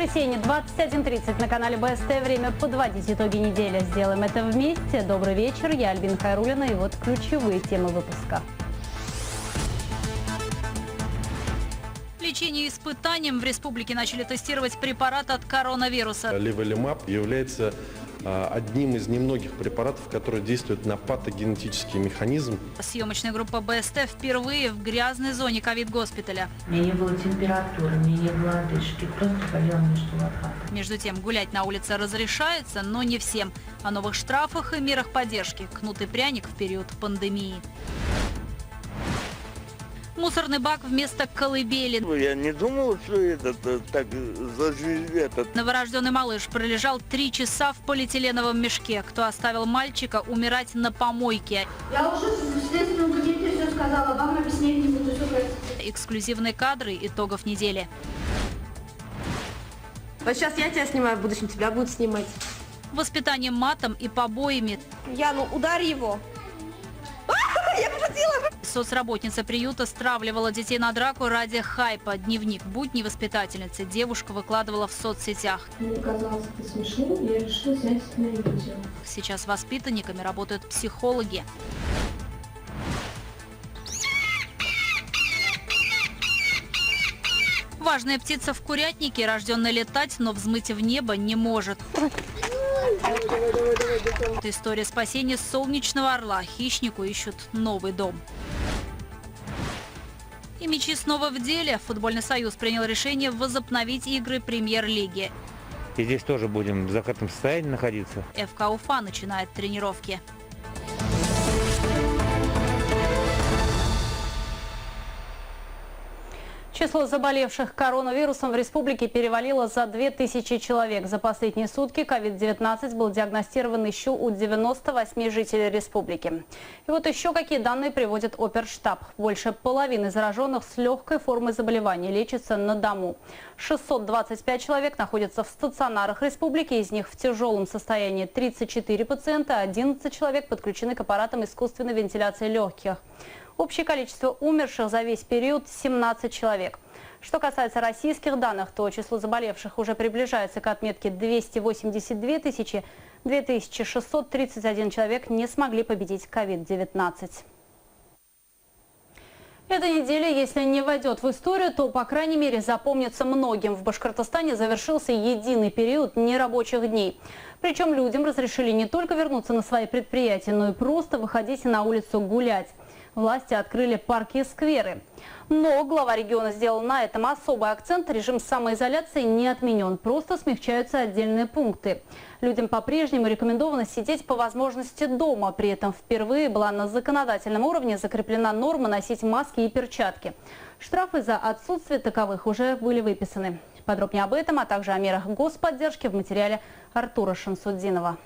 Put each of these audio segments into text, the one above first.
Воскресенье, 21:30 на канале БСТ. Время подводить итоги недели. Сделаем это вместе. Добрый вечер. Я Альбина Хайруллина. И вот ключевые темы выпуска. Лечение и испытанием в республике начали тестировать препарат от коронавируса. Леволимаб является одним из немногих препаратов, которые действуют на патогенетический механизм. Съемочная группа БСТ впервые в грязной зоне ковид-госпиталя. У меня не было температуры, у меня не было одышки, просто болела между лопаток. Между тем, гулять на улице разрешается, но не всем. О новых штрафах и мерах поддержки. Кнут и пряник в период пандемии. Мусорный бак вместо колыбели. Я не думал, что это так заживет. Новорожденный малыш пролежал 3 часа в полиэтиленовом мешке. Кто оставил мальчика умирать на помойке? Я уже в следственном кабинете все сказала, вам объяснять не буду, что говорить. Эксклюзивные кадры итогов недели. Вот сейчас я тебя снимаю, в будущем тебя будут снимать. Воспитанием матом и побоями. Яну, ударь его. Я пошутила. Соцработница приюта стравливала детей на драку ради хайпа. Дневник будней воспитательницы девушка выкладывала в соцсетях. Мне казалось это смешным, я решила снять это на видео. Сейчас воспитанниками работают психологи. Важная птица в курятнике, рожденная летать, но взмыть в небо не может. Это история спасения солнечного орла. Хищнику ищут новый дом. И мячи снова в деле. Футбольный союз принял решение возобновить игры премьер-лиги. И здесь тоже будем в закрытом состоянии находиться. ФК Уфа начинает тренировки. Число заболевших коронавирусом в республике перевалило за 2000 человек. За последние сутки COVID-19 был диагностирован еще у 98 жителей республики. И вот еще какие данные приводит Оперштаб. Больше половины зараженных с легкой формой заболевания лечатся на дому. 625 человек находятся в стационарах республики, из них в тяжелом состоянии 34 пациента, 11 человек подключены к аппаратам искусственной вентиляции легких. Общее количество умерших за весь период – 17 человек. Что касается российских данных, то число заболевших уже приближается к отметке 282 тысячи. 2631 человек не смогли победить COVID-19. Эта неделя, если не войдет в историю, то, по крайней мере, запомнится многим. В Башкортостане завершился единый период нерабочих дней. Причем людям разрешили не только вернуться на свои предприятия, но и просто выходить на улицу гулять. Власти открыли парки и скверы. Но глава региона сделал на этом особый акцент. Режим самоизоляции не отменен, просто смягчаются отдельные пункты. Людям по-прежнему рекомендовано сидеть по возможности дома. При этом впервые была на законодательном уровне закреплена норма носить маски и перчатки. Штрафы за отсутствие таковых уже были выписаны. Подробнее об этом, а также о мерах господдержки в материале Артура Шамсуддинова.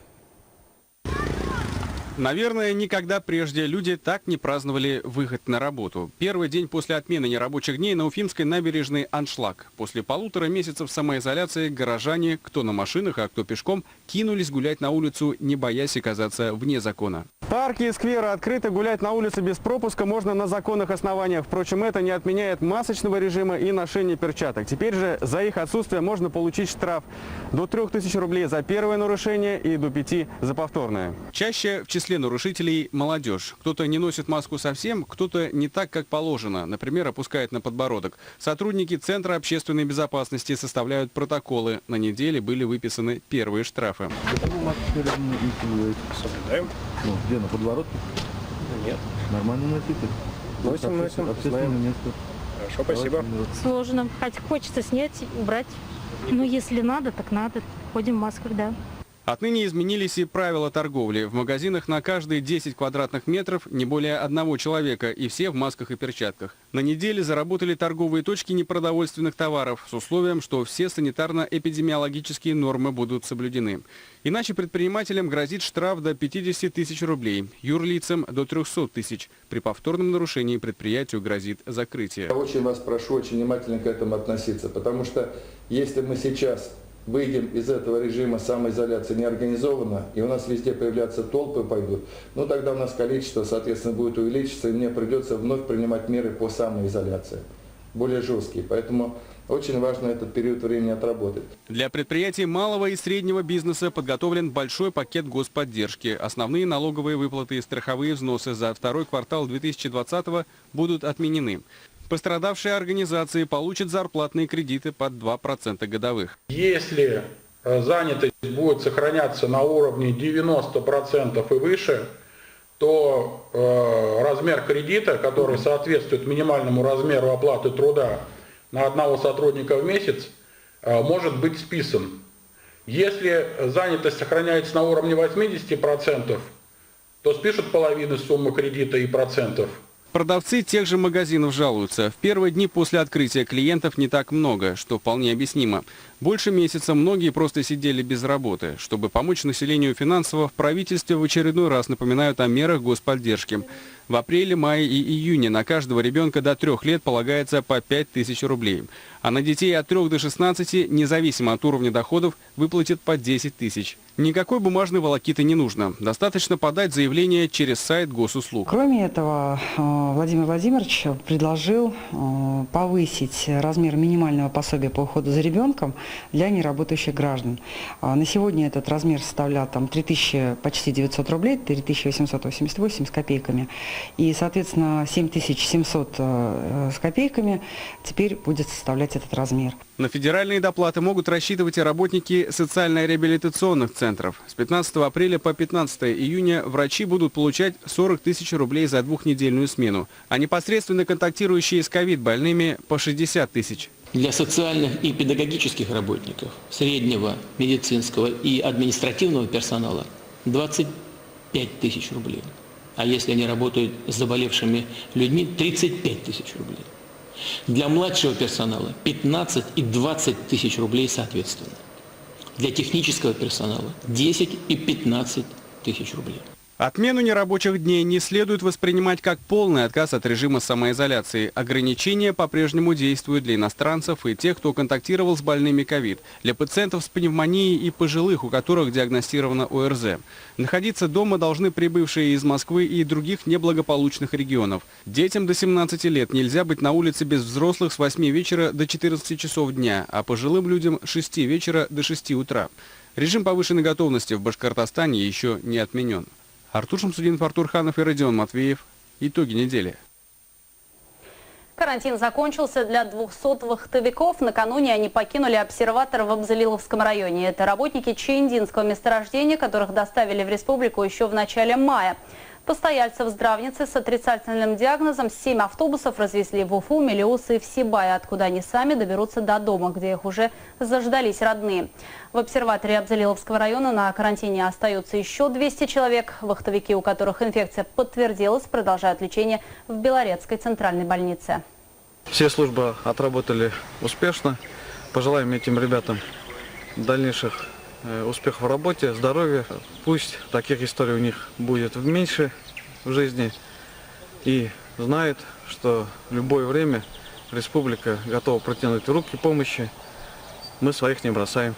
Наверное, никогда прежде люди так не праздновали выход на работу. Первый день после отмены нерабочих дней на Уфимской набережной аншлаг. После 1,5 месяцев самоизоляции горожане, кто на машинах, а кто пешком, кинулись гулять на улицу, не боясь оказаться вне закона. Парки и скверы открыты, гулять на улице без пропуска можно на законных основаниях. Впрочем, это не отменяет масочного режима и ношения перчаток. Теперь же за их отсутствие можно получить штраф до 3000 рублей за первое нарушение и до 5 за повторное. Чаще в числе нарушителей молодежь. Кто-то не носит маску совсем, кто-то не так, как положено. Например, опускает на подбородок. Сотрудники Центра общественной безопасности составляют протоколы. На неделе были выписаны первые штрафы. Где, на подворотке? Нет. Нормально носите? Носим. Общественное место. Хорошо, спасибо. Сложно. Хочется снять, убрать. Ну, если надо, так надо. Ходим в масках, да. Отныне изменились и правила торговли. В магазинах на каждые 10 квадратных метров не более одного человека, и все в масках и перчатках. На неделе заработали торговые точки непродовольственных товаров с условием, что все санитарно-эпидемиологические нормы будут соблюдены. Иначе предпринимателям грозит штраф до 50 тысяч рублей, юрлицам до 300 тысяч. При повторном нарушении предприятию грозит закрытие. Я очень вас прошу очень внимательно к этому относиться, потому что если мы сейчас выйдем из этого режима самоизоляции неорганизованно, и у нас везде появляться толпы пойдут, ну тогда у нас количество, соответственно, будет увеличиться, и мне придется вновь принимать меры по самоизоляции. более жесткие. Поэтому очень важно этот период времени отработать. Для предприятий малого и среднего бизнеса подготовлен большой пакет господдержки. Основные налоговые выплаты и страховые взносы за второй квартал 2020 будут отменены. Пострадавшие организации получат зарплатные кредиты под 2% годовых. Если занятость будет сохраняться на уровне 90% и выше, то размер кредита, который соответствует минимальному размеру оплаты труда на одного сотрудника в месяц, может быть списан. Если занятость сохраняется на уровне 80%, то спишут половину суммы кредита и процентов. Продавцы тех же магазинов жалуются. В первые дни после открытия клиентов не так много, что вполне объяснимо. Больше месяца многие просто сидели без работы. Чтобы помочь населению финансово, в правительстве в очередной раз напоминают о мерах господдержки. В апреле, мае и июне на каждого ребенка до 3 лет полагается по 5000 рублей. А на детей от 3 до 16, независимо от уровня доходов, выплатят по 10 тысяч. Никакой бумажной волокиты не нужно. Достаточно подать заявление через сайт госуслуг. Кроме этого, Владимир Владимирович предложил повысить размер минимального пособия по уходу за ребенком для неработающих граждан. На сегодня этот размер составлял 3000 почти 900 рублей, 3888 с копейками. И, соответственно, 7700 с копейками теперь будет составлять этот размер. На федеральные доплаты могут рассчитывать и работники социально-реабилитационных центров. С 15 апреля по 15 июня врачи будут получать 40 тысяч рублей за двухнедельную смену, а непосредственно контактирующие с ковид-больными по 60 тысяч. Для социальных и педагогических работников, среднего медицинского и административного персонала 25 тысяч рублей. А если они работают с заболевшими людьми, 35 тысяч рублей. Для младшего персонала 15 и 20 тысяч рублей соответственно. Для технического персонала 10 и 15 тысяч рублей. Отмену нерабочих дней не следует воспринимать как полный отказ от режима самоизоляции. Ограничения по-прежнему действуют для иностранцев и тех, кто контактировал с больными ковид, для пациентов с пневмонией и пожилых, у которых диагностировано ОРЗ. Находиться дома должны прибывшие из Москвы и других неблагополучных регионов. Детям до 17 лет нельзя быть на улице без взрослых с 8 вечера до 14 часов дня, а пожилым людям с 6 вечера до 6 утра. Режим повышенной готовности в Башкортостане еще не отменен. Артур Шамсудинов, Артур Ханов и Родион Матвеев. Итоги недели. Карантин закончился для 200 вахтовиков. Накануне они покинули обсерватор в Абзалиловском районе. Это работники Чаиндинского месторождения, которых доставили в республику еще в начале мая. Постояльцев здравницы с отрицательным диагнозом 7 автобусов развезли в Уфу, Мелеуз и в Сибай, откуда они сами доберутся до дома, где их уже заждались родные. В обсерваторе Абзалиловского района на карантине остаются еще 200 человек. Вахтовики, у которых инфекция подтвердилась, продолжают лечение в Белорецкой центральной больнице. Все службы отработали успешно. Пожелаем этим ребятам дальнейших успехов в работе, здоровья. Пусть таких историй у них будет меньше в жизни. И знают, что в любое время республика готова протянуть руки помощи. Мы своих не бросаем.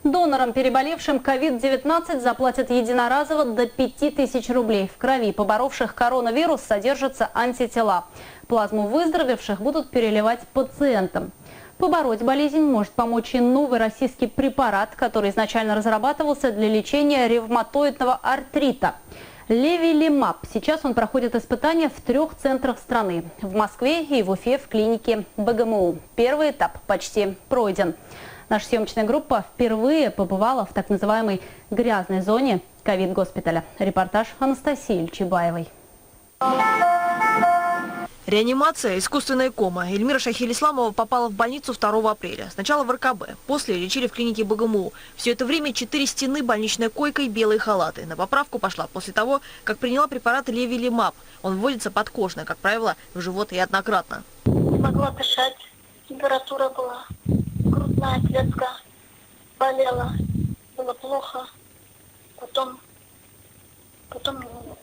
Донорам, переболевшим COVID-19, заплатят единоразово до 5000 рублей. В крови поборовших коронавирус содержатся антитела. Плазму выздоровевших будут переливать пациентам. Побороть болезнь может помочь и новый российский препарат, который изначально разрабатывался для лечения ревматоидного артрита. Левилимаб. Сейчас он проходит испытания в 3 центрах страны. В Москве и в Уфе в клинике БГМУ. Первый этап почти пройден. Наша съемочная группа впервые побывала в так называемой грязной зоне ковид-госпиталя. Репортаж Анастасии Ильчебаевой. Реанимация, искусственная кома. Эльмира Шахилисламова попала в больницу 2 апреля. Сначала в РКБ, после лечили в клинике БГМУ. Все это время 4 стены, больничная койка и белые халаты. На поправку пошла после того, как приняла препарат Левилимаб. Он вводится подкожно, как правило, в живот и однократно. Не могла дышать, температура была, грудная клетка болела, было плохо. Потом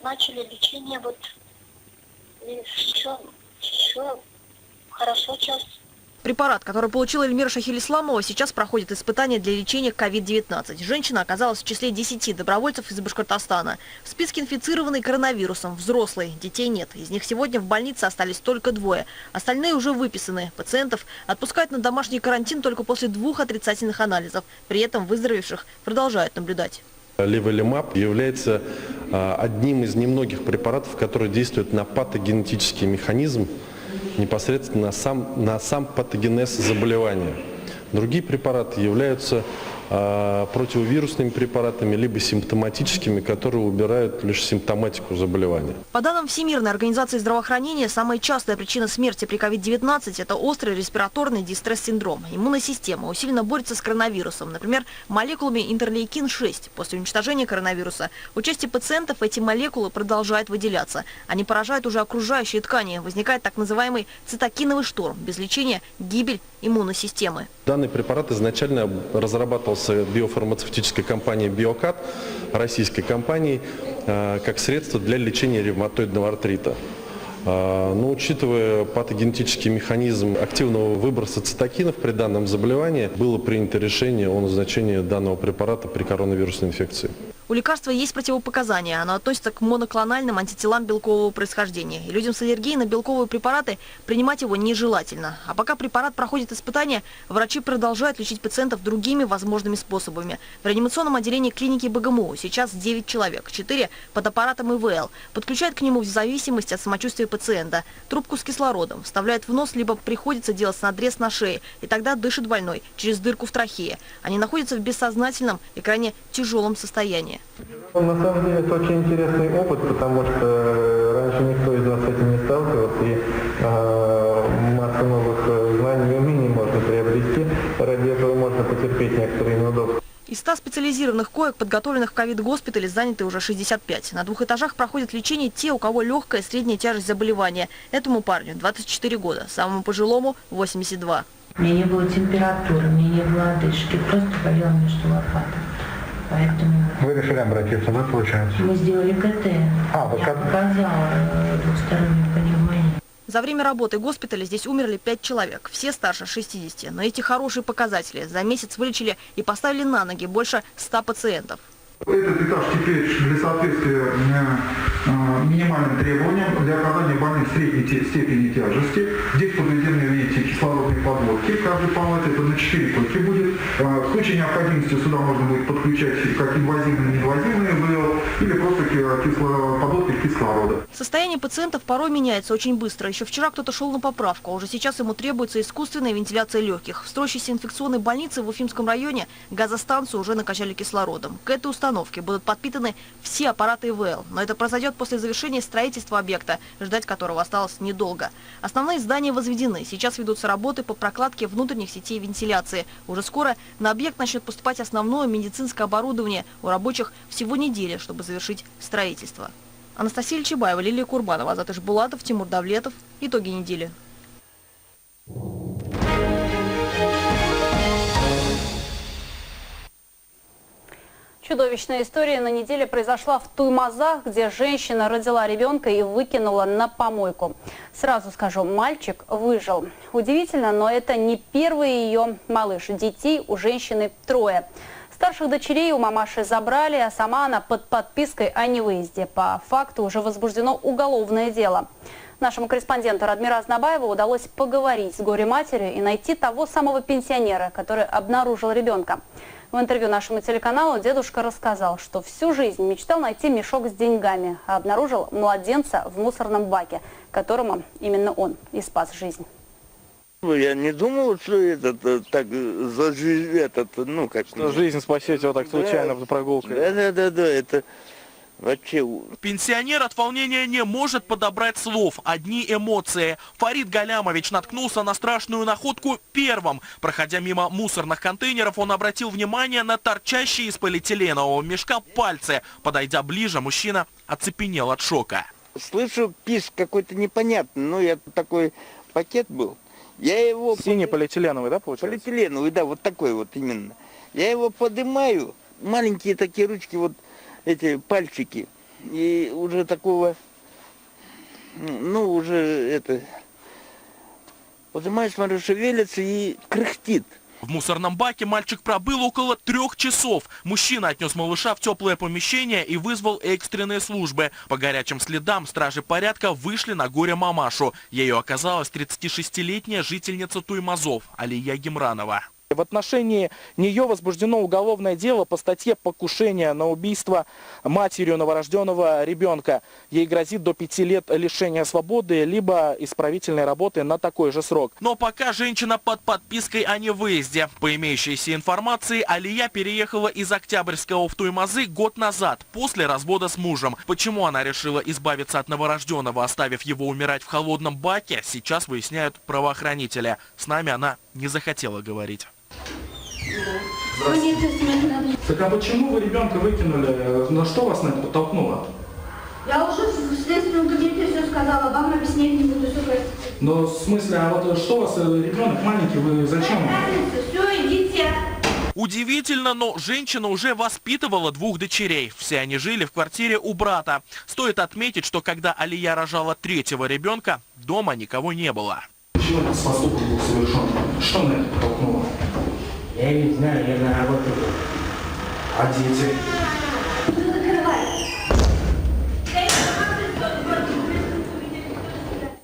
начали лечение, и все хорошо сейчас. Препарат, который получила Эльмира Шахилисламова, сейчас проходит испытания для лечения COVID-19. Женщина оказалась в числе 10 добровольцев из Башкортостана. В списке инфицированной коронавирусом взрослые, детей нет. Из них сегодня в больнице остались только 2. Остальные уже выписаны. Пациентов отпускают на домашний карантин только после 2 отрицательных анализов. При этом выздоровевших продолжают наблюдать. Леволимаб является одним из немногих препаратов, который действует на патогенетический механизм, непосредственно на сам патогенез заболевания. Другие препараты являются противовирусными препаратами, либо симптоматическими, которые убирают лишь симптоматику заболевания. По данным Всемирной организации здравоохранения, самая частая причина смерти при COVID-19 – это острый респираторный дистресс-синдром. Иммунная система усиленно борется с коронавирусом, например, молекулами интерлейкин-6. После уничтожения коронавируса у части пациентов эти молекулы продолжают выделяться. Они поражают уже окружающие ткани. Возникает так называемый цитокиновый шторм. Без лечения – гибель иммунной системы. Данный препарат изначально разрабатывался биофармацевтической компанией «Биокат», российской компанией, как средство для лечения ревматоидного артрита. Но учитывая патогенетический механизм активного выброса цитокинов при данном заболевании, было принято решение о назначении данного препарата при коронавирусной инфекции. У лекарства есть противопоказания. Оно относится к моноклональным антителам белкового происхождения. И людям с аллергией на белковые препараты принимать его нежелательно. А пока препарат проходит испытания, врачи продолжают лечить пациентов другими возможными способами. В реанимационном отделении клиники БГМУ сейчас 9 человек, 4 под аппаратом ИВЛ. Подключают к нему в зависимости от самочувствия пациента. Трубку с кислородом вставляют в нос, либо приходится делать надрез на шее. И тогда дышит больной через дырку в трахее. Они находятся в бессознательном и крайне тяжелом состоянии. На самом деле это очень интересный опыт, потому что раньше никто из нас с этим не сталкивался, и массу новых знаний и умений можно приобрести. Ради этого можно потерпеть некоторые неудобства. Из 100 специализированных коек, подготовленных в ковид-госпитале, заняты уже 65. На 2 этажах проходят лечение те, у кого легкая, средняя тяжесть заболевания. Этому парню 24 года, самому пожилому 82. У меня не было температуры, у меня не было одышки, просто болела между лопаток. Поэтому Вы решили обратиться, да, получается? мы сделали КТ. Я показала двухстороннюю пневмонию. За время работы госпиталя здесь умерли 5 человек, все старше 60. Но эти хорошие показатели. За месяц вылечили и поставили на ноги больше 100 пациентов. Этот этаж теперь для соответствия минимальным требованиям для оказания больных средней степени тяжести. Здесь подведены, видите, кислородные подводки. В каждой палате это на 4 койки будет. В случае необходимости сюда можно будет подключать как инвазивные и неинвазивные ИВЛ или просто подводки кислорода. Состояние пациентов порой меняется очень быстро. Еще вчера кто-то шел на поправку, а уже сейчас ему требуется искусственная вентиляция легких. В строящейся инфекционной больнице в Уфимском районе газостанцию уже накачали кислородом. К этой установке будут подпитаны все аппараты ИВЛ. Но это произойдет после завершения строительства объекта, ждать которого осталось недолго. Основные здания возведены. Сейчас ведутся работы по прокладке внутренних сетей вентиляции. Уже скоро на объект начнет поступать основное медицинское оборудование. У рабочих всего неделя, чтобы завершить строительство. Анастасия Чебаева, Лилия Курбанова, Азат Ишбулатов, Тимур Давлетов. Итоги недели. Чудовищная история на неделе произошла в Туймазах, где женщина родила ребенка и выкинула на помойку. Сразу скажу, мальчик выжил. Удивительно, но это не первый ее малыш. Детей у женщины 3. Старших дочерей у мамаши забрали, а сама она под подпиской о невыезде. По факту уже возбуждено уголовное дело. Нашему корреспонденту Радмиру Азнабаеву удалось поговорить с горе-матерью и найти того самого пенсионера, который обнаружил ребенка. В интервью нашему телеканалу дедушка рассказал, что всю жизнь мечтал найти мешок с деньгами, а обнаружил младенца в мусорном баке, которому именно он и спас жизнь. Я не думал, что так за жизнь, Что жизнь спасете вот так случайно прогулкой. Да, это вообще... Пенсионер от волнения не может подобрать слов, одни эмоции. Фарид Галямович наткнулся на страшную находку первым. Проходя мимо мусорных контейнеров, он обратил внимание на торчащие из полиэтиленового мешка пальцы. Подойдя ближе, мужчина оцепенел от шока. Слышу писк какой-то непонятный, такой пакет был. Я его... Синий полиэтиленовый, да, получается? Полиэтиленовый, да, вот такой вот именно. Я его поднимаю, маленькие такие ручки, вот эти пальчики, и уже такого, уже Поднимаюсь, смотрю, шевелится и кряхтит. В мусорном баке мальчик пробыл около 3 часов. Мужчина отнес малыша в теплое помещение и вызвал экстренные службы. По горячим следам стражи порядка вышли на горе-мамашу. Ею оказалась 36-летняя жительница Туймазов Алия Гемранова. В отношении нее возбуждено уголовное дело по статье «Покушение на убийство матерью новорожденного ребенка». Ей грозит до 5 лет лишения свободы, либо исправительной работы на такой же срок. Но пока женщина под подпиской о невыезде. По имеющейся информации, Алия переехала из Октябрьского в Туймазы год назад, после развода с мужем. Почему она решила избавиться от новорожденного, оставив его умирать в холодном баке, сейчас выясняют правоохранители. С нами она не захотела говорить. Так а почему вы ребенка выкинули? На что вас на это подтолкнуло? Я уже в следственном кабинете все сказала, вам объяснять не буду, все простите. Но в смысле, а вот что у вас ребенок маленький, вы зачем? Все, идите. Удивительно, но женщина уже воспитывала 2 дочерей. Все они жили в квартире у брата. Стоит отметить, что когда Алия рожала 3-го ребенка, дома никого не было. Почему этот поступок был совершен? Что на это подтолкнуло? Я не знаю, я на работу. А дети?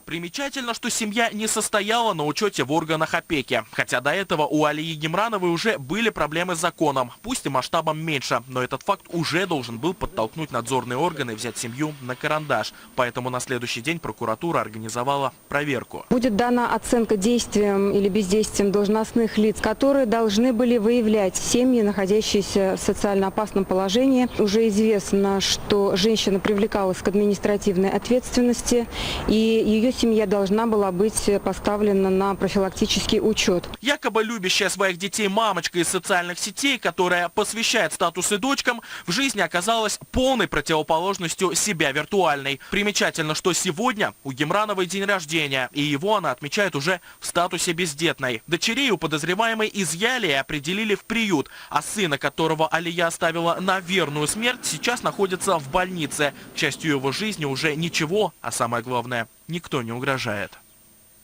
Примечательно, что семья не состояла на учете в органах опеки. Хотя до этого у Алии Гемрановой уже были проблемы с законом. Пусть и масштабом меньше, но этот факт уже должен был подтолкнуть надзорные органы взять семью на карандаш. Поэтому на следующий день прокуратура организовала проверку. Будет дана оценка действиям или бездействием должностных лиц, которые должны были выявлять семьи, находящиеся в социально опасном положении. Уже известно, что женщина привлекалась к административной ответственности, и ее семья должна была быть поставлена на профилактический учет. Якобы любящая своих детей мамочка из социальных сетей, которая посвящает статусы дочкам, в жизни оказалась полной противоположностью себя виртуальной. Примечательно, что сегодня у Гемрановой день рождения, и его она отмечает уже в статусе бездетной. Дочерей у подозреваемой изъяли и определили в приют, а сына, которого Алия оставила на верную смерть, сейчас находится в больнице. Частью его жизни уже ничего, а самое главное, никто не угрожает.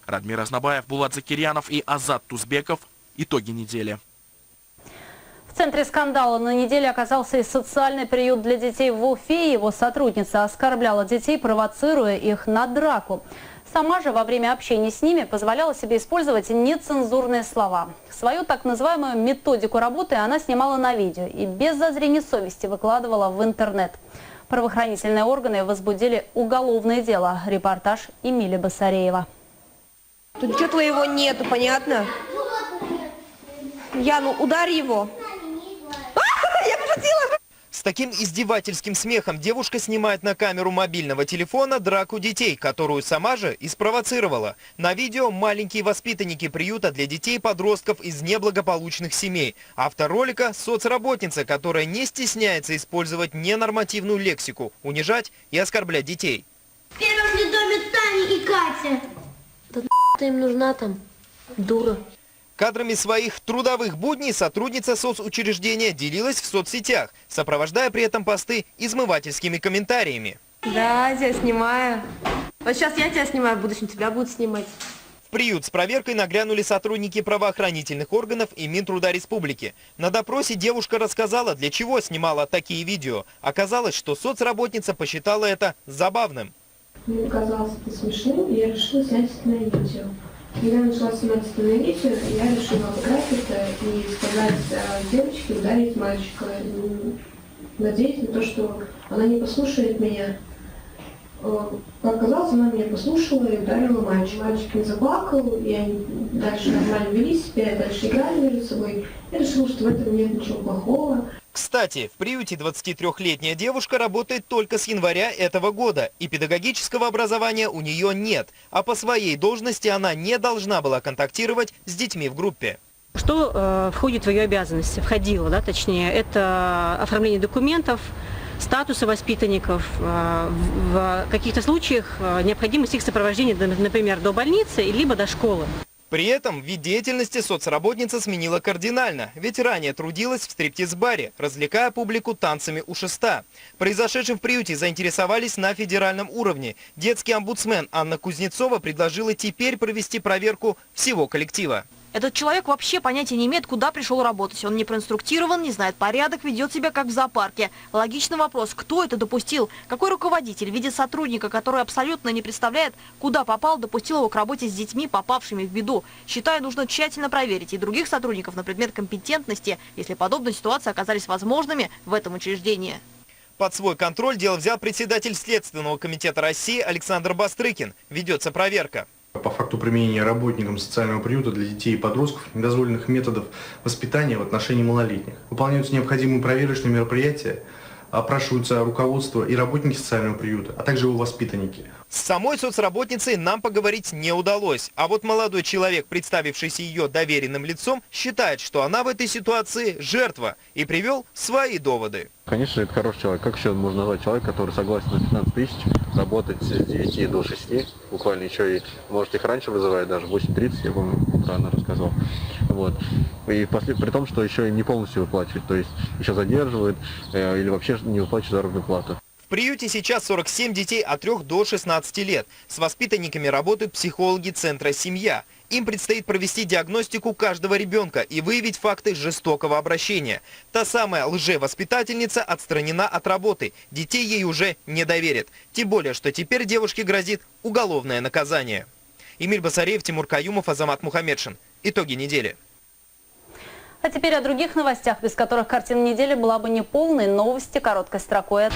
Радмир Азнабаев, Булат Закирьянов и Азат Тузбеков. Итоги недели. В центре скандала на неделе оказался и социальный приют для детей в Уфе. Его сотрудница оскорбляла детей, провоцируя их на драку. Сама же во время общения с ними позволяла себе использовать нецензурные слова. Свою так называемую методику работы она снимала на видео и без зазрения совести выкладывала в интернет. Правоохранительные органы возбудили уголовное дело. Репортаж Эмили Басареева. Тут ничего твоего нету, понятно? Яну, ударь его. Я пошутила! С таким издевательским смехом девушка снимает на камеру мобильного телефона драку детей, которую сама же и спровоцировала. На видео маленькие воспитанники приюта для детей и подростков из неблагополучных семей. Автор ролика – соцработница, которая не стесняется использовать ненормативную лексику, унижать и оскорблять детей. В первом же доме Таня и Катя. Да ты им нужна там, дура. Кадрами своих трудовых будней сотрудница соцучреждения делилась в соцсетях, сопровождая при этом посты измывательскими комментариями. Да, я тебя снимаю. Вот сейчас я тебя снимаю, в будущем тебя будут снимать. В приют с проверкой нагрянули сотрудники правоохранительных органов и Минтруда Республики. На допросе девушка рассказала, для чего снимала такие видео. Оказалось, что соцработница посчитала это забавным. Мне казалось это смешным, и я решила снять это на видео. Когда я начала снимать это на видео, я решила обыграть это и сказать девочке ударить мальчика. Надеясь на то, что она не послушает меня. Как оказалось, она меня послушала и ударила мальчика. Мальчик не заплакал, и они дальше нормально вели себя, дальше играли между собой. Я решила, что в этом нет ничего плохого. Кстати, в приюте 23-летняя девушка работает только с января этого года, и педагогического образования у нее нет, а по своей должности она не должна была контактировать с детьми в группе. Что входит в ее обязанности? Входило, да, точнее, это оформление документов, статуса воспитанников, в каких-то случаях необходимость их сопровождения, например, до больницы, либо до школы. При этом вид деятельности соцработница сменила кардинально, ведь ранее трудилась в стриптиз-баре, развлекая публику танцами у шеста. Произошедшим в приюте заинтересовались на федеральном уровне. Детский омбудсмен Анна Кузнецова предложила теперь провести проверку всего коллектива. Этот человек вообще понятия не имеет, куда пришел работать. Он не проинструктирован, не знает порядок, ведет себя как в зоопарке. Логичный вопрос, кто это допустил? Какой руководитель видит сотрудника, который абсолютно не представляет, куда попал, допустил его к работе с детьми, попавшими в беду? Считаю, нужно тщательно проверить и других сотрудников на предмет компетентности, если подобные ситуации оказались возможными в этом учреждении. Под свой контроль дело взял председатель Следственного комитета России Александр Бастрыкин. Ведется проверка. По факту применения работникам социального приюта для детей и подростков недозволенных методов воспитания в отношении малолетних. Выполняются необходимые проверочные мероприятия, опрашиваются руководство и работники социального приюта, а также его воспитанники. С самой соцработницей нам поговорить не удалось. А вот молодой человек, представившийся ее доверенным лицом, считает, что она в этой ситуации жертва, и привел свои доводы. Конечно, это хороший человек. Как еще можно назвать человека, который согласен на 15 тысяч работать с 9 до 6, буквально еще и, может, их раньше вызывает, даже 8:30, я помню, рано рассказал. Вот. И при том, что еще и не полностью выплачивает, то есть еще задерживает или вообще не выплачивает заработную плату. В приюте сейчас 47 детей от 3 до 16 лет. С воспитанниками работают психологи центра «Семья». Им предстоит провести диагностику каждого ребенка и выявить факты жестокого обращения. Та самая лжевоспитательница отстранена от работы. Детей ей уже не доверят. Тем более, что теперь девушке грозит уголовное наказание. Эмиль Басареев, Тимур Каюмов, Азамат Мухаммедшин. Итоги недели. А теперь о других новостях, без которых картина недели была бы неполной. Новости короткой строкой.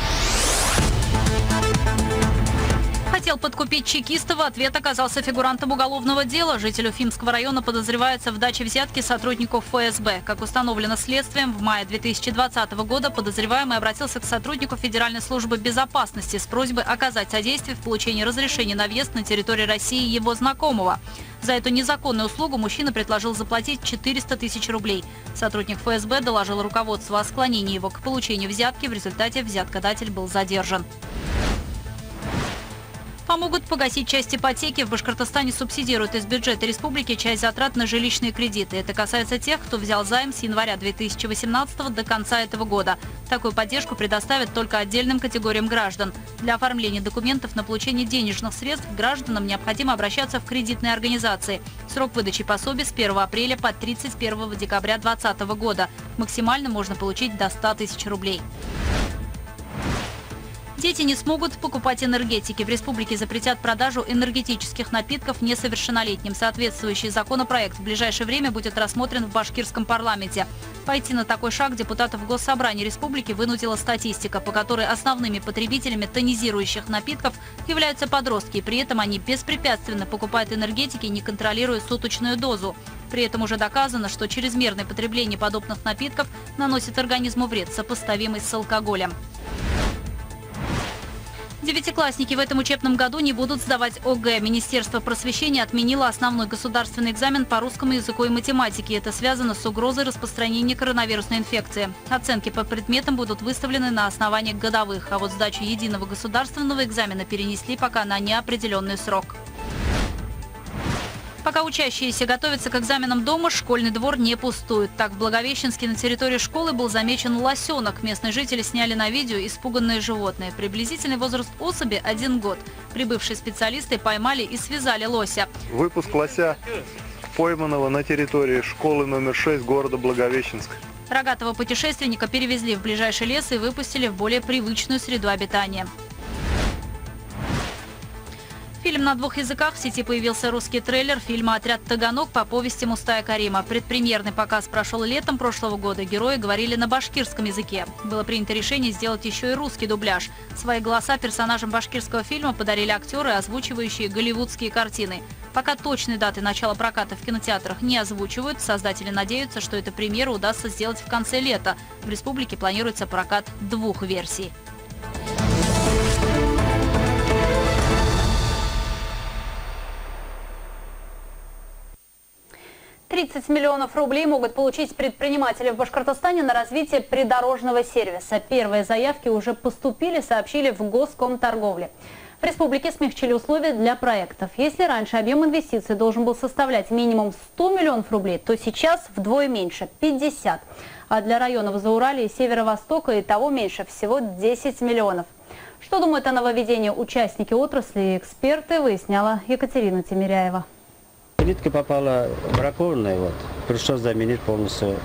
Хотел подкупить чекиста, в ответ оказался фигурантом уголовного дела. Житель Уфимского района подозревается в даче взятки сотрудников ФСБ. Как установлено следствием, в мае 2020 года подозреваемый обратился к сотруднику Федеральной службы безопасности с просьбой оказать содействие в получении разрешения на въезд на территорию России его знакомого. За эту незаконную услугу мужчина предложил заплатить 400 тысяч рублей. Сотрудник ФСБ доложил руководству о склонении его к получению взятки. В результате взяткодатель был задержан. Помогут погасить часть ипотеки. В Башкортостане субсидируют из бюджета республики часть затрат на жилищные кредиты. Это касается тех, кто взял займ с января 2018 до конца этого года. Такую поддержку предоставят только отдельным категориям граждан. Для оформления документов на получение денежных средств гражданам необходимо обращаться в кредитные организации. Срок выдачи пособий с 1 апреля по 31 декабря 2020 года. Максимально можно получить до 100 тысяч рублей. Дети не смогут покупать энергетики. В республике запретят продажу энергетических напитков несовершеннолетним. Соответствующий законопроект в ближайшее время будет рассмотрен в башкирском парламенте. Пойти на такой шаг депутатов Госсобрания республики вынудила статистика, по которой основными потребителями тонизирующих напитков являются подростки. При этом они беспрепятственно покупают энергетики, не контролируя суточную дозу. При этом уже доказано, что чрезмерное потребление подобных напитков наносит организму вред, сопоставимый с алкоголем. Девятиклассники в этом учебном году не будут сдавать ОГЭ. Министерство просвещения отменило основной государственный экзамен по русскому языку и математике. Это связано с угрозой распространения коронавирусной инфекции. Оценки по предметам будут выставлены на основании годовых, а вот сдачу единого государственного экзамена перенесли пока на неопределенный срок. Пока учащиеся готовятся к экзаменам дома, школьный двор не пустует. Так, в Благовещенске на территории школы был замечен лосенок. Местные жители сняли на видео испуганное животное. Приблизительный возраст особи – 1 год. Прибывшие специалисты поймали и связали лося. Выпуск лося, пойманного на территории школы номер 6 города Благовещенск. Рогатого путешественника перевезли в ближайший лес и выпустили в более привычную среду обитания. Фильм на 2 языках. В сети появился русский трейлер фильма «Отряд Таганок» по повести Мустая Карима. Предпремьерный показ прошел летом прошлого года. Герои говорили на башкирском языке. Было принято решение сделать еще и русский дубляж. Свои голоса персонажам башкирского фильма подарили актеры, озвучивающие голливудские картины. Пока точной даты начала проката в кинотеатрах не озвучивают, создатели надеются, что эту премьеру удастся сделать в конце лета. В республике планируется прокат 2 версий. 30 миллионов рублей могут получить предприниматели в Башкортостане на развитие придорожного сервиса. Первые заявки уже поступили, сообщили в Госкомторговле. В республике смягчили условия для проектов. Если раньше объем инвестиций должен был составлять минимум 100 миллионов рублей, то сейчас вдвое меньше – 50. А для районов Зауралья и Северо-Востока и того меньше – всего 10 миллионов. Что думают о нововведении участники отрасли и эксперты, выясняла Екатерина Тимиряева. Плитка попала бракованная, пришлось заменить полностью,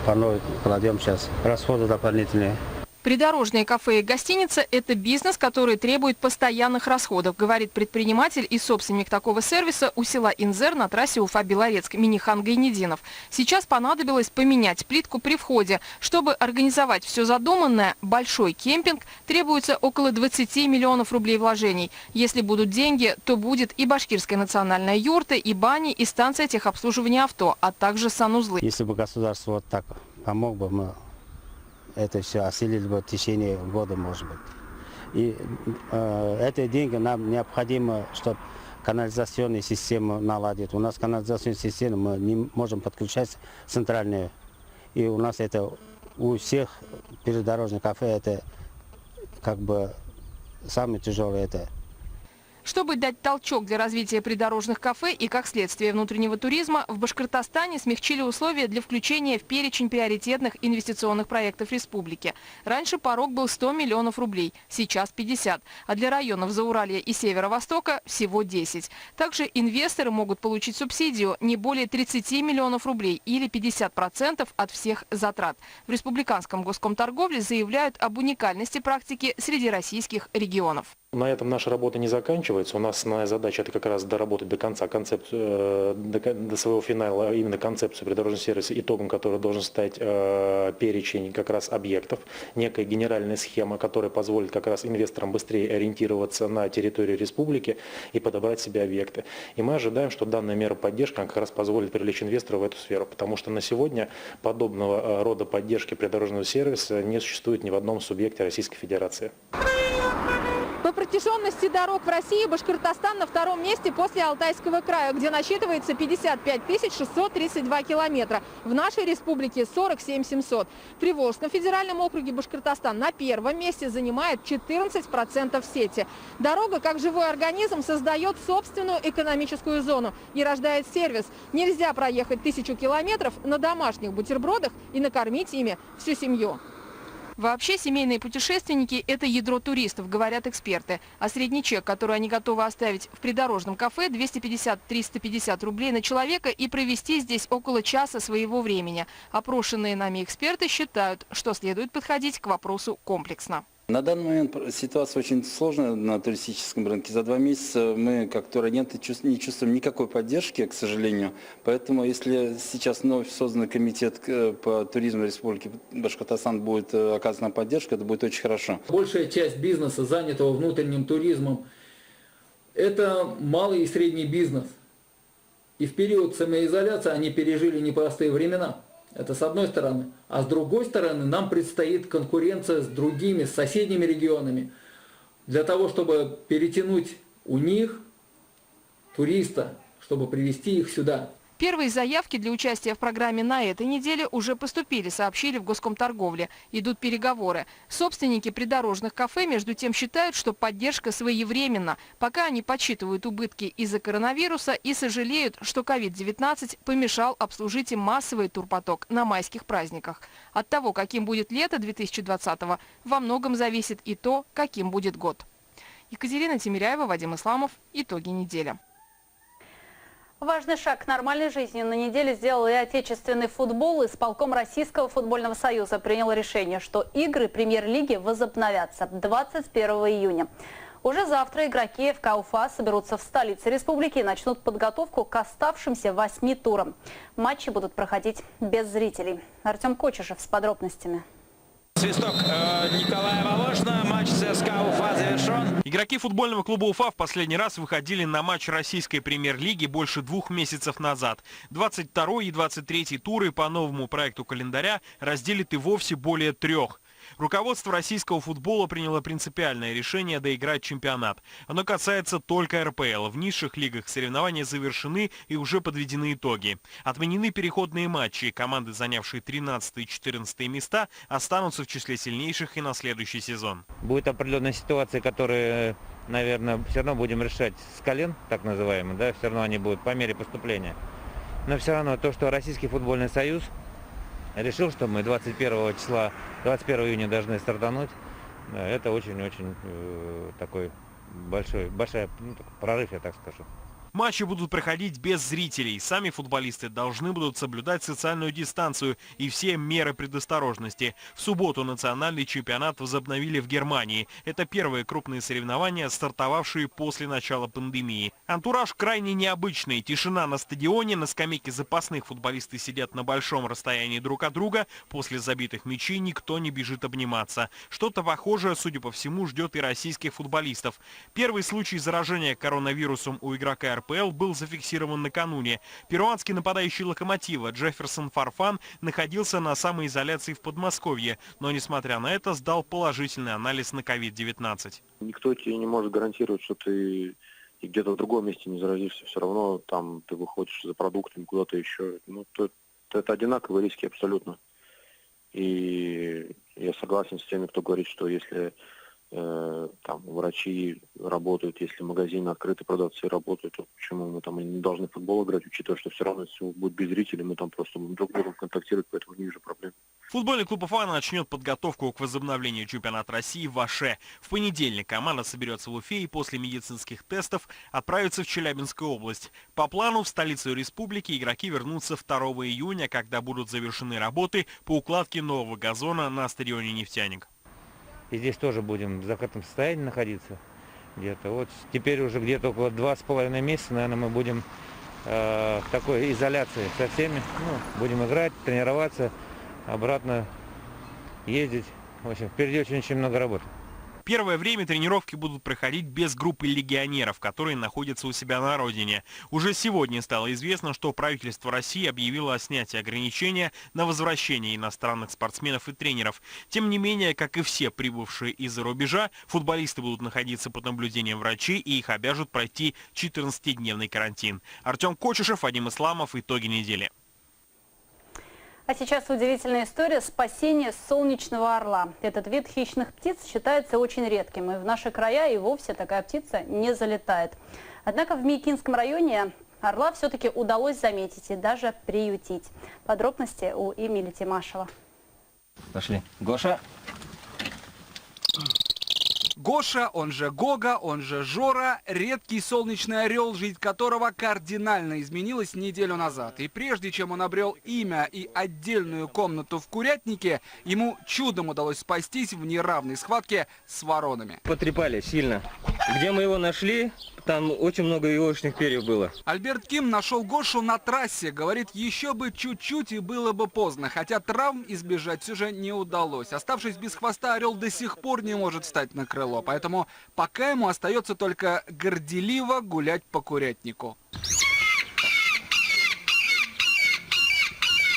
по новой кладем сейчас, расходы дополнительные. Придорожные кафе и гостиница – это бизнес, который требует постоянных расходов, говорит предприниматель и собственник такого сервиса у села Инзер на трассе Уфа-Белорецк Минихан Гайнединов. Сейчас понадобилось поменять плитку при входе. Чтобы организовать все задуманное, большой кемпинг, требуется около 20 миллионов рублей вложений. Если будут деньги, то будет и башкирская национальная юрта, и бани, и станция техобслуживания авто, а также санузлы. Если бы государство вот так помог бы, мы это все осилили бы в течение года, может быть. И эти деньги нам необходимо, чтобы канализационную систему наладить. У нас канализационная система, мы не можем подключать центральную. И у нас это у всех придорожных кафе это как бы самое тяжелое это. Чтобы дать толчок для развития придорожных кафе и, как следствие, внутреннего туризма, в Башкортостане смягчили условия для включения в перечень приоритетных инвестиционных проектов республики. Раньше порог был 100 миллионов рублей, сейчас 50, а для районов Зауралья и Северо-Востока всего 10. Также инвесторы могут получить субсидию не более 30 миллионов рублей или 50% от всех затрат. В Республиканском госкомторговле заявляют об уникальности практики среди российских регионов. На этом наша работа не заканчивается. У нас основная задача – это как раз доработать до конца концепцию, до своего финала, именно концепцию придорожного сервиса, итогом которой должен стать перечень как раз объектов, некая генеральная схема, которая позволит как раз инвесторам быстрее ориентироваться на территорию республики и подобрать себе объекты. И мы ожидаем, что данная мера поддержки как раз позволит привлечь инвесторов в эту сферу, потому что на сегодня подобного рода поддержки придорожного сервиса не существует ни в одном субъекте Российской Федерации. По протяженности дорог в России Башкортостан на втором месте после Алтайского края, где насчитывается 55 632 километра. В нашей республике 47 700. В Приволжском федеральном округе Башкортостан на первом месте занимает 14% сети. Дорога, как живой организм, создает собственную экономическую зону и рождает сервис. Нельзя проехать 1000 километров на домашних бутербродах и накормить ими всю семью. Вообще, семейные путешественники – это ядро туристов, говорят эксперты. А средний чек, который они готовы оставить в придорожном кафе – 250-350 рублей на человека и провести здесь около часа своего времени. Опрошенные нами эксперты считают, что следует подходить к вопросу комплексно. На данный момент ситуация очень сложная на туристическом рынке. За 2 месяца мы, как турагенты, не чувствуем никакой поддержки, к сожалению. Поэтому, если сейчас вновь созданный комитет по туризму Республики Башкортостан будет оказана поддержка, это будет очень хорошо. Большая часть бизнеса, занятого внутренним туризмом, это малый и средний бизнес. И в период самоизоляции они пережили непростые времена. Это с одной стороны. А с другой стороны, нам предстоит конкуренция с другими, с соседними регионами. Для того, чтобы перетянуть у них туриста, чтобы привести их сюда. Первые заявки для участия в программе на этой неделе уже поступили, сообщили в Госкомторговле. Идут переговоры. Собственники придорожных кафе, между тем, считают, что поддержка своевременна. Пока они подсчитывают убытки из-за коронавируса и сожалеют, что COVID-19 помешал обслужить им массовый турпоток на майских праздниках. От того, каким будет лето 2020-го, во многом зависит и то, каким будет год. Екатерина Тимиряева, Вадим Исламов. Итоги недели. Важный шаг к нормальной жизни на неделе сделал и отечественный футбол. Исполком Российского футбольного союза принял решение, что игры премьер-лиги возобновятся 21 июня. Уже завтра игроки ФК Уфа соберутся в столице республики и начнут подготовку к оставшимся 8 турам. Матчи будут проходить без зрителей. Артем Кочешев с подробностями. Свисток Николая Волошина. Матч ЦСКА Уфа завершен. Игроки футбольного клуба Уфа в последний раз выходили на матч российской премьер-лиги больше 2 месяцев назад. 22 и 23 туры по новому проекту календаря разделит и вовсе более 3. Руководство российского футбола приняло принципиальное решение доиграть чемпионат. Оно касается только РПЛ. В низших лигах соревнования завершены и уже подведены итоги. Отменены переходные матчи. Команды, занявшие 13 и 14 места, останутся в числе сильнейших и на следующий сезон. Будет определенная ситуация, которую, наверное, все равно будем решать с колен, так называемые, да, все равно они будут по мере поступления. Но все равно то, что Российский футбольный союз решил, что мы 21 июня должны стартануть, да, это очень-очень такой большой прорыв, я так скажу. Матчи будут проходить без зрителей. Сами футболисты должны будут соблюдать социальную дистанцию и все меры предосторожности. В субботу национальный чемпионат возобновили в Германии. Это первые крупные соревнования, стартовавшие после начала пандемии. Антураж крайне необычный. Тишина на стадионе, на скамейке запасных футболисты сидят на большом расстоянии друг от друга. После забитых мячей никто не бежит обниматься. Что-то похожее, судя по всему, ждет и российских футболистов. Первый случай заражения коронавирусом у игрока РПЛ был зафиксирован накануне. Перуанский нападающий «Локомотива» Джефферсон Фарфан находился на самоизоляции в Подмосковье, но, несмотря на это, сдал положительный анализ на COVID-19. Никто тебе не может гарантировать, что ты и где-то в другом месте не заразишься. Все равно там ты выходишь за продуктами куда-то еще. Ну, это одинаковые риски абсолютно. И я согласен с теми, кто говорит, что если там врачи работают, если магазины открыты, продавцы работают, то почему мы там не должны в футбол играть, учитывая, что все равно если будет без зрителей, мы там просто друг с другом контактировать, поэтому не вижу проблем. Футбольный клуб Уфа начнет подготовку к возобновлению чемпионата России в Аше. В понедельник команда соберется в Уфе и после медицинских тестов отправится в Челябинскую область. По плану в столицу республики игроки вернутся 2 июня, когда будут завершены работы по укладке нового газона на стадионе «Нефтяник». И здесь тоже будем в закрытом состоянии находиться. Где-то вот теперь уже где-то около 2,5 месяца, наверное, мы будем в такой изоляции со всеми. Ну, будем играть, тренироваться, обратно ездить. В общем, впереди очень много работы. Первое время тренировки будут проходить без группы легионеров, которые находятся у себя на родине. Уже сегодня стало известно, что правительство России объявило о снятии ограничения на возвращение иностранных спортсменов и тренеров. Тем не менее, как и все прибывшие из-за рубежа, футболисты будут находиться под наблюдением врачей и их обяжут пройти 14-дневный карантин. Артем Кочешев, Вадим Исламов. Итоги недели. А сейчас удивительная история спасения солнечного орла. Этот вид хищных птиц считается очень редким, и в наши края и вовсе такая птица не залетает. Однако в Мейкинском районе орла все-таки удалось заметить и даже приютить. Подробности у Эмили Тимашева. Пошли. Гоша. Гоша, он же Гога, он же Жора, редкий солнечный орел, жизнь которого кардинально изменилась неделю назад. И прежде чем он обрел имя и отдельную комнату в курятнике, ему чудом удалось спастись в неравной схватке с воронами. Потрепали сильно. Где мы его нашли, там очень много елочных перьев было. Альберт Ким нашел Гошу на трассе. Говорит, еще бы чуть-чуть и было бы поздно. Хотя травм избежать все же не удалось. Оставшись без хвоста, орел до сих пор не может встать на крыло. Поэтому пока ему остается только горделиво гулять по курятнику.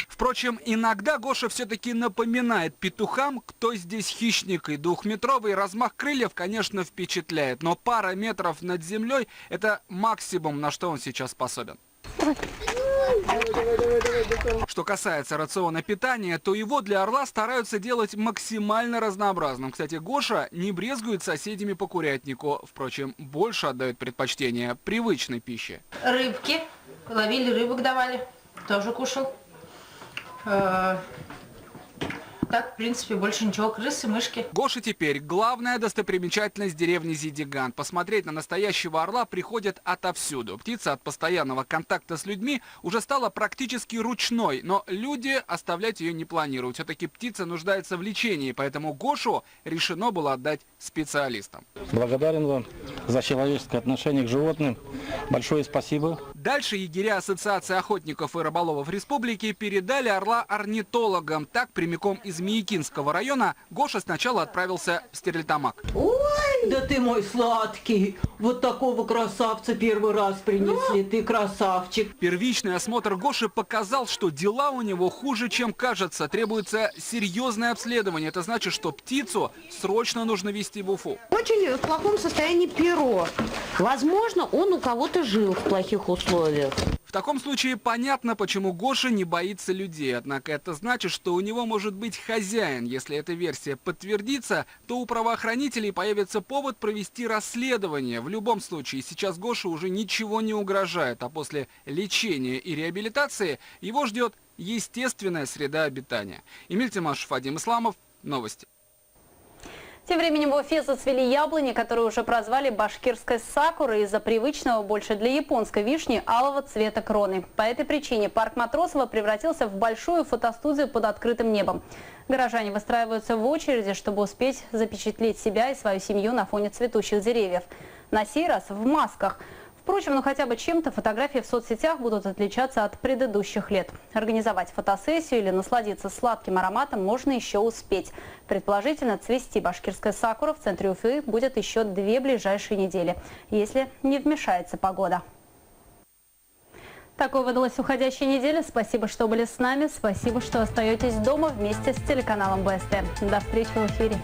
Впрочем, иногда Гоша все-таки напоминает петухам, кто здесь хищник. И 2-метровый размах крыльев, конечно, впечатляет. Но пара метров над землей – это максимум, на что он сейчас способен. Что касается рациона питания, то его для орла стараются делать максимально разнообразным. Кстати, Гоша не брезгует соседями по курятнику. Впрочем, больше отдает предпочтение привычной пище. Рыбки. Ловили рыбок, давали. Тоже кушал. Так, в принципе, больше ничего. Крысы, мышки. Гоша теперь главная достопримечательность деревни Зидиган. Посмотреть на настоящего орла приходят отовсюду. Птица от постоянного контакта с людьми уже стала практически ручной, но люди оставлять ее не планируют. Все-таки птица нуждается в лечении, поэтому Гошу решено было отдать специалистам. Благодарен вам за человеческое отношение к животным. Большое спасибо. Дальше егеря Ассоциации охотников и рыболовов республики передали орла орнитологам. Так, прямиком из Змеякинского района, Гоша сначала отправился в Стерлитамак. Ой, да ты мой сладкий. Вот такого красавца первый раз принесли. Ты красавчик. Первичный осмотр Гоши показал, что дела у него хуже, чем кажется. Требуется серьезное обследование. Это значит, что птицу срочно нужно везти в Уфу. Очень в плохом состоянии перо. Возможно, он у кого-то жил в плохих условиях. В таком случае понятно, почему Гоша не боится людей. Однако это значит, что у него может быть хозяин. Если эта версия подтвердится, то у правоохранителей появится повод провести расследование. В любом случае, сейчас Гоше уже ничего не угрожает, а после лечения и реабилитации его ждет естественная среда обитания. Эмиль Тимашев, Вадим Исламов. Новости. Тем временем в Уфе зацвели яблони, которые уже прозвали башкирской сакурой из-за привычного больше для японской вишни алого цвета кроны. По этой причине парк Матросова превратился в большую фотостудию под открытым небом. Горожане выстраиваются в очереди, чтобы успеть запечатлеть себя и свою семью на фоне цветущих деревьев. На сей раз в масках. Впрочем, хотя бы чем-то фотографии в соцсетях будут отличаться от предыдущих лет. Организовать фотосессию или насладиться сладким ароматом можно еще успеть. Предположительно, цвести башкирская сакура в центре Уфы будет еще 2 ближайшие недели, если не вмешается погода. Такой выдалась уходящая неделя. Спасибо, что были с нами. Спасибо, что остаетесь дома вместе с телеканалом БСТ. До встречи в эфире.